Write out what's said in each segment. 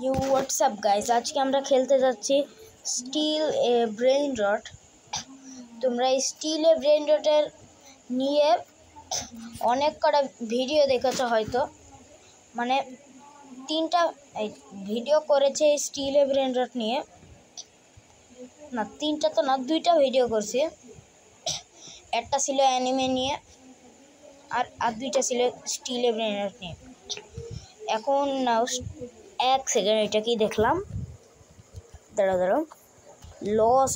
You WhatsApp guys, আজকে আমরা খেলতে যাচ্ছি স্টিল এ ব্রেন রট। তোমরা স্টিল এ ব্রেন রটের নিয়ে অনেক কটা ভিডিও দেখেছো হয়তো, মানে 3টা ভিডিও করেছে স্টিল এ ব্রেন রট নিয়ে। না 3টা তো না, 2টা ভিডিও করছি। একটা ছিল অ্যানিমে নিয়ে আর 2টা ছিল স্টিল এ ব্রেন রট নিয়ে। এখন এক সেকেন্ড, এটা কি দেখলাম, দাঁড়াও লস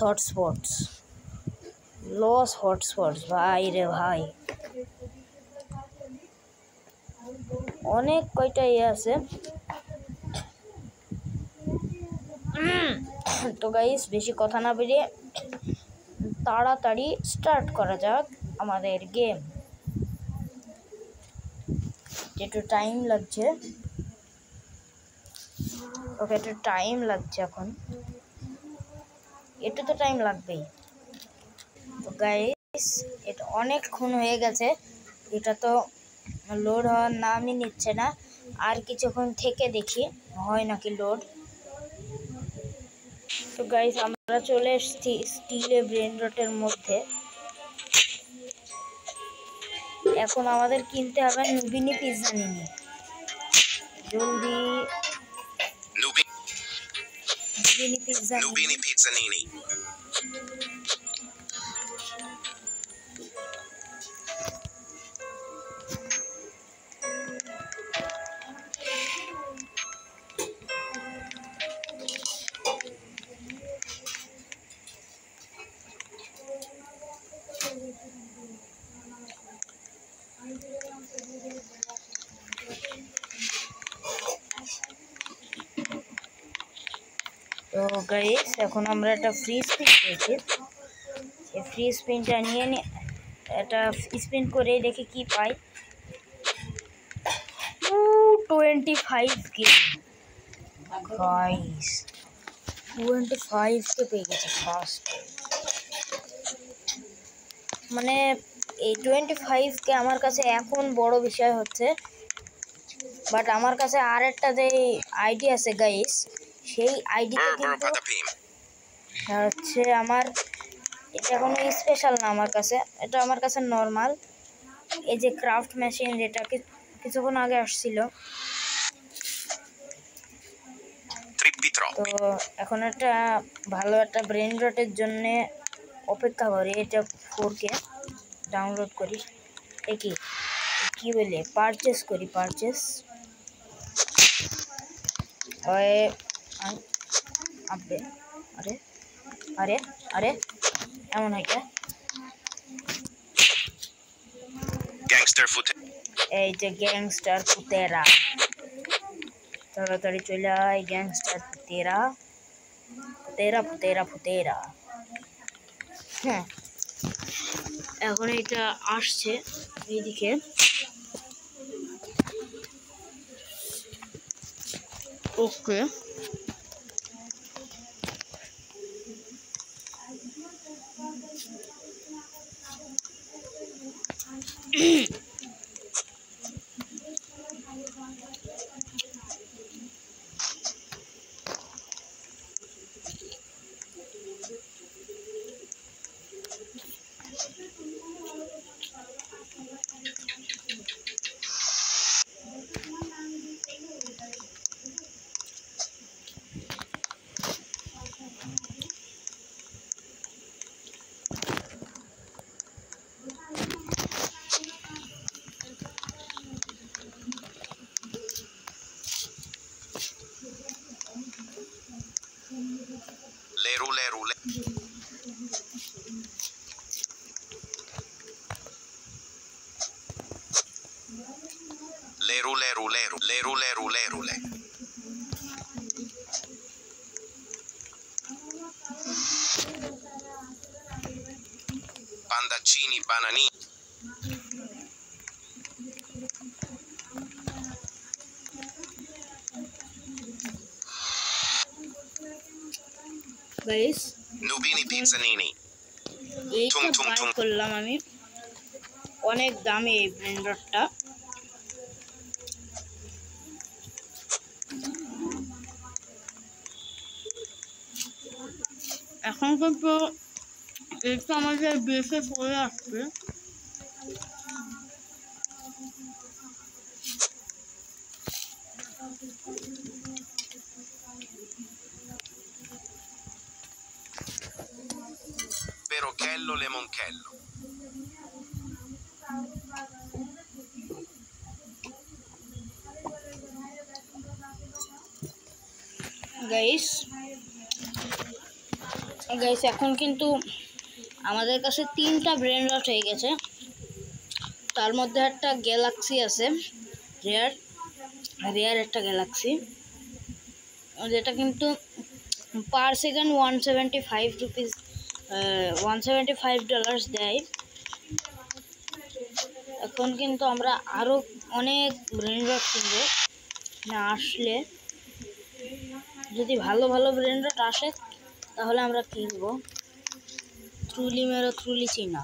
হটস্পটস ভাই রে ভাই, অনেক কয়টা আছে। তো গাইস, বেশি কথা না বেরিয়ে তাড়াতাড়ি স্টার্ট করা যাক আমাদের গেম। একটু টাইম লাগছে, ওকে একটু টাইম লাগছে, এখন একটু তো টাইম লাগবেই। তো গাইস, এটা অনেকক্ষণ হয়ে গেছে, এটা তো লোড হওয়ার নামই নিচ্ছে না। আর কিছুক্ষণ থেকে দেখি হয় নাকি লোড। তো গাইস, আমরা চলে এসেছি স্টিল এ ব্রেন রটের মধ্যে। এখন আমাদের কিনতে হবে নুবিনি পিৎজা নিনি। জলদি নুবিনি পিৎজা নিনি। তো গাইস, এখন আমরা একটা ফ্রি স্পিন পেয়েছি। এই ফ্রি স্পিনটা নিয়ে এটা স্পিন করে দেখি কি পাই। 25K গাইস, 25K পেয়ে গেছে ফার্স্ট। মানে এই 25K আমার কাছে এখন বড় বিষয় হচ্ছে, বাট আমার কাছে আর একটা যে আইডি আছে গাইস, সেই আইডিতে কিন্তু হচ্ছে আমার, এটা কোনো স্পেশাল না আমার কাছে, এটা আমার কাছে নর্মাল। এই যে ক্রাফট মেশিন, যেটা কিছুক্ষণ আগে আসছিল, তো এখন একটা ভালো একটা ব্রেন রটের জন্য অপেক্ষা করি। এটা 4K ডাউনলোড করি, কি বলে পারচেস করি, আবে আরে আরে আরে এমন হয় কে? এই যে গ্যাংস্টার পুতেরা, তাড়াতাড়ি চলে আয় গ্যাংস্টার পুতেরা। হ্যাঁ, এখন এটা আসছে এইদিকে। ওকে, লেরুলে Pandaccini banani. গাইস, নুবিনি পিৎজানিনি এই তো বাই করলাম আমি। অনেক দামি এই ব্লেন্ডারটা। এখন কিন্তু এটা আমাদের বেশে পড়ে আসছে। Perochello Lemonchello. গাইস এখন কিন্তু আমাদের কাছে 3টা ব্রেন রট হয়ে গেছে। তার মধ্যে একটা গ্যালাক্সি আছে, রেয়ার একটা গ্যালাক্সি, যেটা কিন্তু পার সেকেন্ড 175 রুপিস $175 দেয়। এখন কিন্তু আমরা আরো অনেক ব্রেন রট কিনবো, না আসলে যদি ভালো ভালো ব্রেন রট আসে তাহলে আমরা কিনবো। ট্রুলি মেরো ট্রুলি চীনা।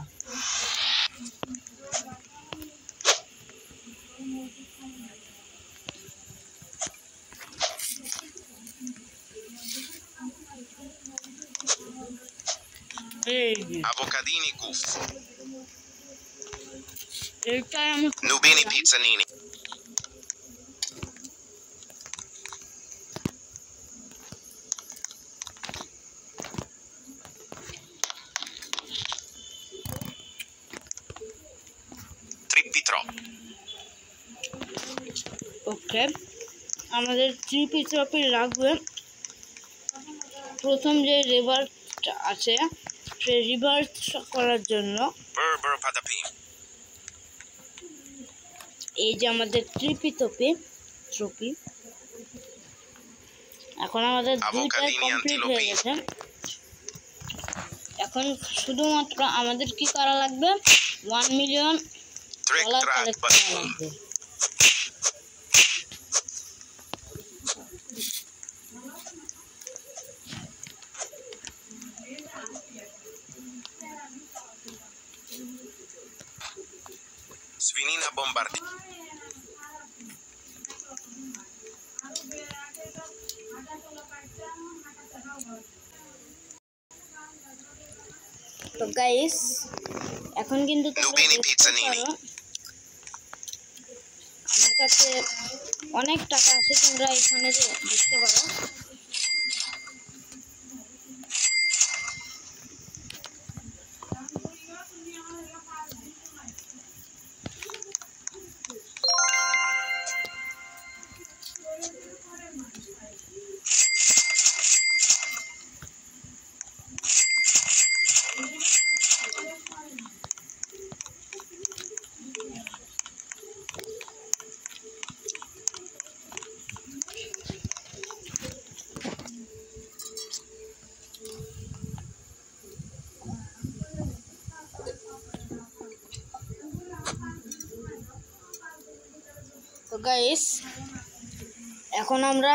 Avocadini Guffo. এটাই আমি Nubini Pizzanini. Trippitro. ওকে, আমাদের ট্রিপি লাগবে। প্রথম যে রিভার্সটা আছে সেই রিভার্স করার জন্য Berber Patapim. এই যে আমাদের ট্রিপি এখন আমাদের দুইটাই কমপ্লিট হয়ে গেছে। এখন শুধুমাত্র আমাদের কি করা লাগবে, $1 মিলিয়ন কালেক্ট করা লাগবে। Svinina Bombardi. তো গাইস এখন কিন্তু Nubini Pizzanini. আমার কাছে অনেক টাকা আছে, তোমরা এখানে যে দেখতে পারো। তো গাইস এখন আমরা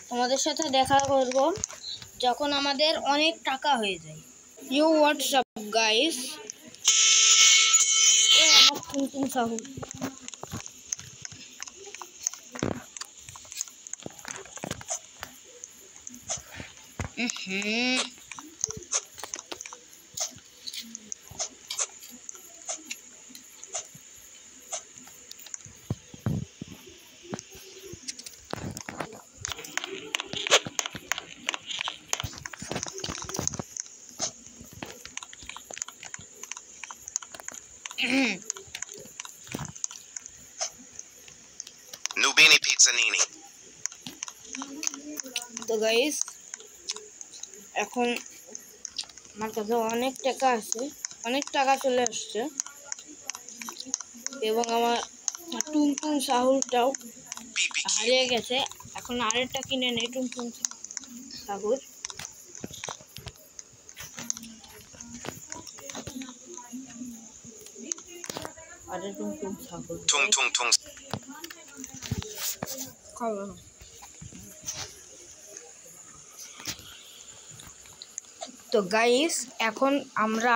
তোমাদের সাথে দেখা করব যখন আমাদের অনেক টাকা হয়ে যায়। ইউ হোয়াটসঅ্যাপ গাইস, আমার টুনটুন সাহু। Nubini Pizzanini. তো গাইস এখন আমার কাছে অনেক টাকা আছে, অনেক টাকা চলে আসছে, এবং আমার টুনটুন সাহুরটাও হারিয়ে গেছে। এখন আরেকটা কিনে নেই টুনটুন সাহুর। আরে টুনটুন সাহুর Tung Tung Tung. খাবো। তো গাইস এখন আমরা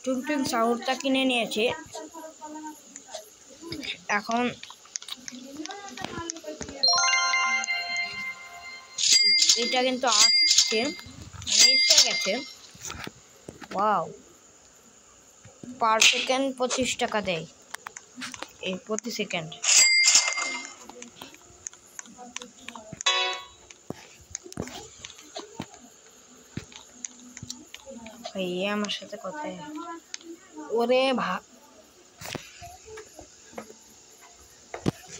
টুনটুন সাহুরটা কিনে নিয়েছি। এখন এটা কিন্তু দেখছি মানে এসে গেছে। ওয়াও, পার সেকেন্ড 25 টাকা দেয় এই প্রতি সেকেন্ড। ভাইয়া আমার সাথে কথায় ওরে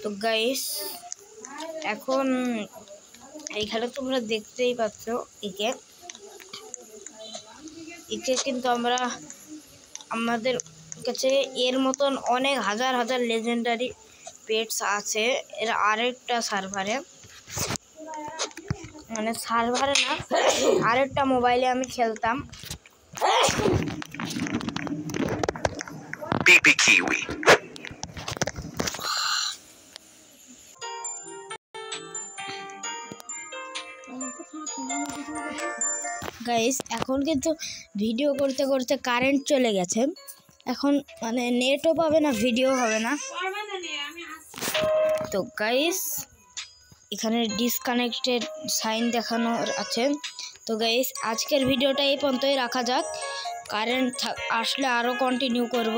তো গাইস এখন এইখানে তোমরা দেখতেই পাচ্ছ একে কিন্তু আমরা আমাদের কাছে এর মতন অনেক হাজার হাজার লেজেন্ডারি পেটস আছে। এর আরেকটা সার্ভারে মানে সার্ভারে না, আরেকটা মোবাইলে আমি খেলতাম। PP Kiwi. গাইস এখন কিন্তু ভিডিও করতে করতে কারেন্ট চলে গেছে, এখন মানে নেটও পাবে না, ভিডিও হবে না। তো গাইস এখানে ডিসকানেক্টেড সাইন দেখানোর আছে। তো গাইস আজকের ভিডিওটা এই পর্যন্তই রাখা যাক, কারেন্ট আসলে আরও কন্টিনিউ করব।